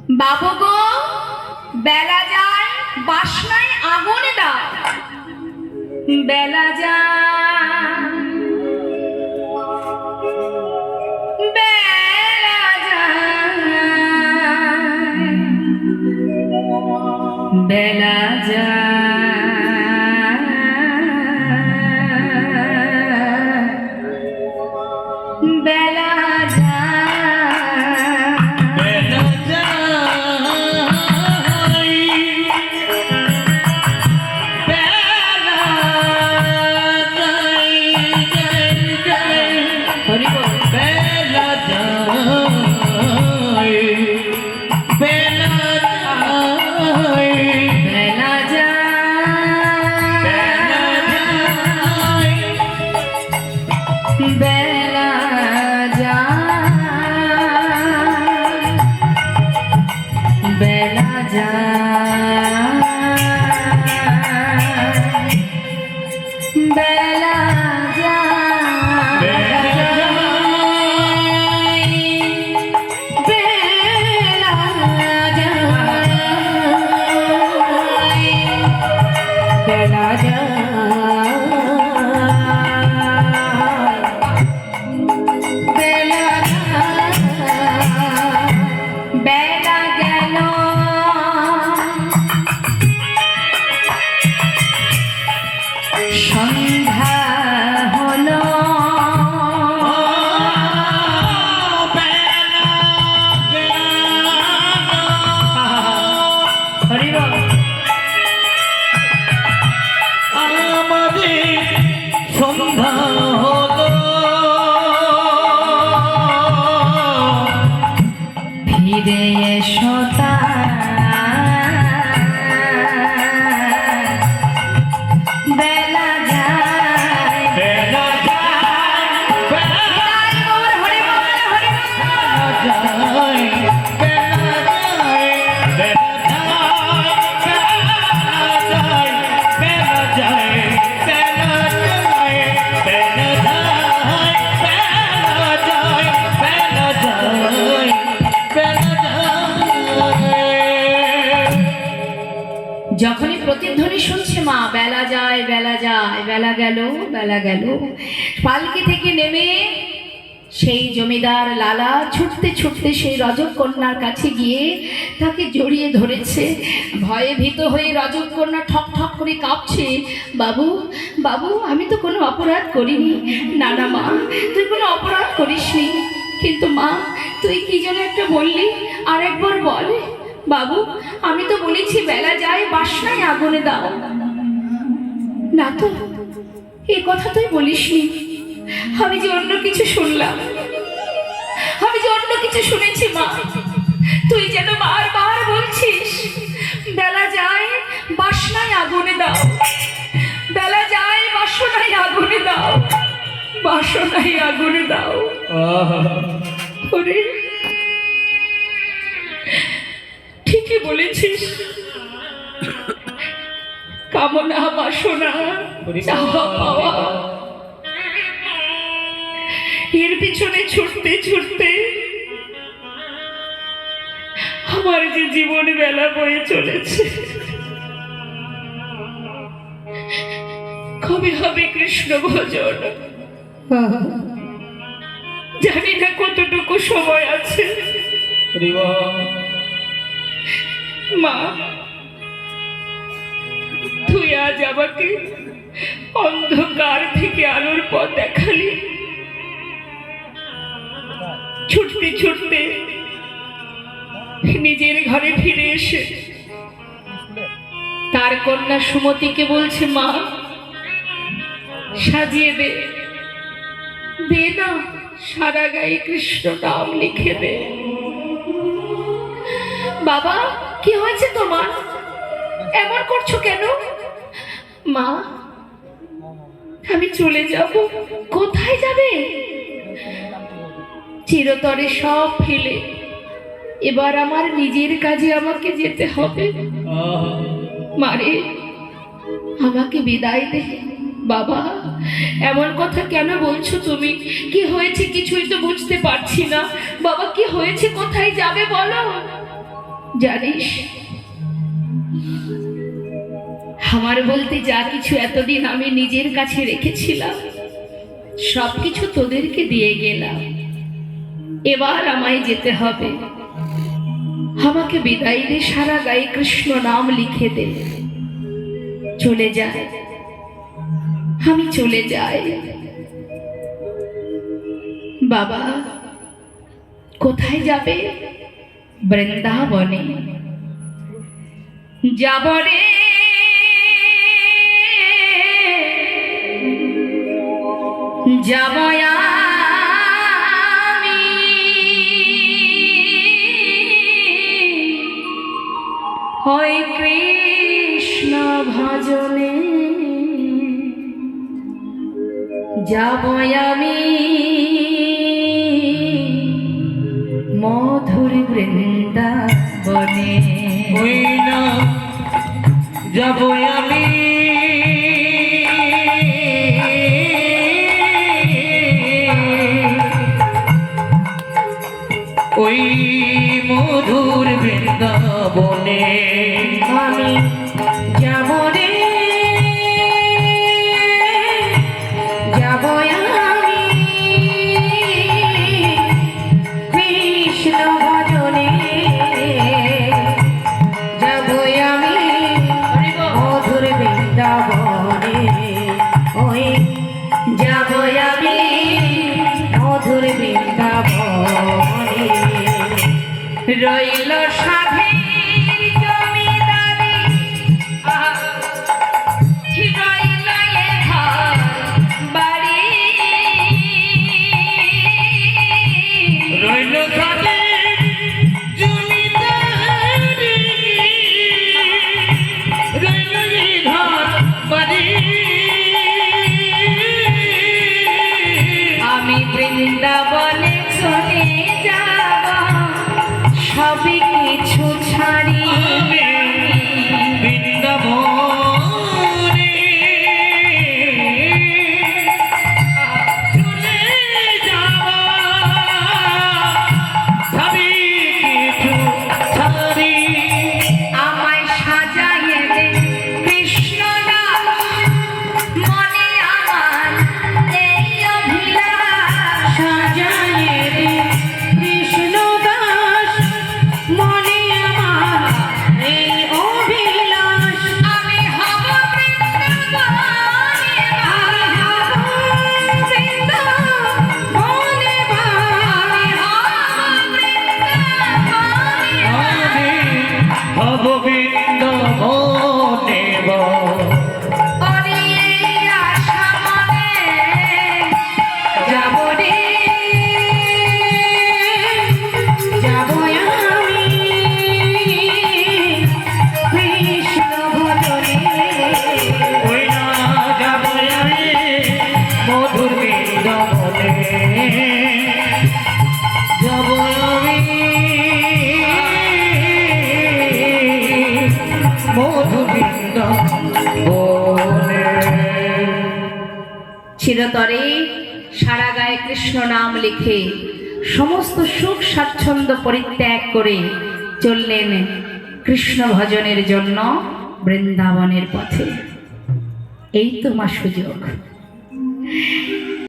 বাবু গো, বেলা যায়, বাসনায় আগুন দাও। বেলা যায়, বেলা যায়, বেলা যায়, বেলা যখনই প্রতিধ্বনি শুনছে মা, বেলা যায়, বেলা যায়, বেলা গেল, বেলা গেল। পালকি থেকে নেমে সেই জমিদার লালা ছুটতে ছুটতে সেই রজক কন্যার কাছে গিয়ে তাকে জড়িয়ে ধরেছে। ভয়ে ভীত হয়ে রজক কন্যা ঠক ঠক করে কাঁপছে। বাবু, বাবু, আমি তো কোনো অপরাধ করিনি। না না মা, তুই কোনো অপরাধ করিসনি। কিন্তু মা, তুই কি যেন একটা বললি, আর একবার বল। বাবু, আমি তো বলেছি বেলা যায়, বাসনায় আগুনে দাও। না তো, এই কথা তুই বলিসনি। আমি যে অন্য কিছু শুনলাম, আমি যে অন্য কিছু শুনেছি মা। তুই যেন বারবার বলছিস বেলা যায়, বাসনায় আগুনে দাও, বেলা যায়, বাসনায় আগুনে দাও, বাসনায় আগুনে দাও। ওরে, ঠিকই বলেছিস। কামনা, বাসনা, চাওয়া পাওয়া, এর পিছনে ছুটতে ছুটতে আমার যে জীবন বেলা বয়ে চলেছে। কবে হবে কৃষ্ণ ভজন? জানি না কতটুকু সময় আছে। মা, তুই আজ আমাকে অন্ধকার থেকে আলোর পথ দেখালি। ছুটতে ছুটতে নিজের ঘরে ফিরে এসে তার কন্যা সুমতিকে বলছে, মা, সাজিয়ে দে, দে না, সারা গায়ে কৃষ্ণ নাম লিখে দে। বাবা, কি হয়েছে তোমার? এমন করছো কেন? মা, আমি চলে যাব। কোথায় যাবে? চিরতরে সব ফেলে এবার আমার নিজের কাজে আমাকে যেতে হবে। মারে, আমাকে বিদায় দে। বাবা, এমন কথা কেন বলছো তুমি? কি হয়েছে কিছুই তো বুঝতে পারছি না। বাবা, কি হয়েছে? কোথায় যাবে বলো। জানিস, আমার বলতে যা কিছু এতদিন আমি নিজের কাছে রেখেছিলাম সবকিছু তোদেরকে দিয়ে গেলাম। এবার আমায় যেতে হবে। আমাকে বিদায় দে, সারা গায়ে কৃষ্ণ নাম লিখে দে। চলে যায়, আমি চলে যাই। বাবা কোথায় যাবে? বৃন্দাবনে যাব রে, যাব আমি ওই কৃষ্ণ ভজনে, যাব আমি মধুর বৃন্দাবনে। ওই না যাব আমি ওই মধুর বৃন্দাবনে। আমি যাব রে, যাব আমি কৃষ্ণ ভজনে, যাব আমি মধুর বৃন্দাবনে। ওই যাব আমি মধুর বৃন্দাবনে। রইল সাধের জমিদারি, রইল এ ঘর বাড়ি, রইল সাধের জমিদারি, রইল এ ঘর বাড়ি। আমি বৃন্দাবনে চলে যাব সবই কিছু ছাড়ি। বৃন্দাবনে চলে যাব সবই কিছু ছাড়ি। আমায় সাজাইয়ে দে কৃষ্ণ দাস, মনে আমার এই অভিলাষ। সাজাইয়ে দে কৃষ্ণ দাস, মনে আমার এই অভিলাষ। আমি হব বৃন্দাবনে, আমি হব বৃন্দাবনে, আমি হব বৃন্দাবনে। আমি হব বৃন্দাবনে। ওরে এই আশা মনে, যাব রে, যাব আমি কৃষ্ণ ভজনে। ওই না যাব আমি মধুর বৃন্দাবনে। যাব আমি মধুর বৃন্দাবনে। চিরতরে সারা গায়ে কৃষ্ণ নাম লিখে সমস্ত সুখ স্বাচ্ছন্দ্য পরিত্যাগ করে চললেন কৃষ্ণ ভজনের জন্য বৃন্দাবনের পথে। এই তোমার সুযোগ।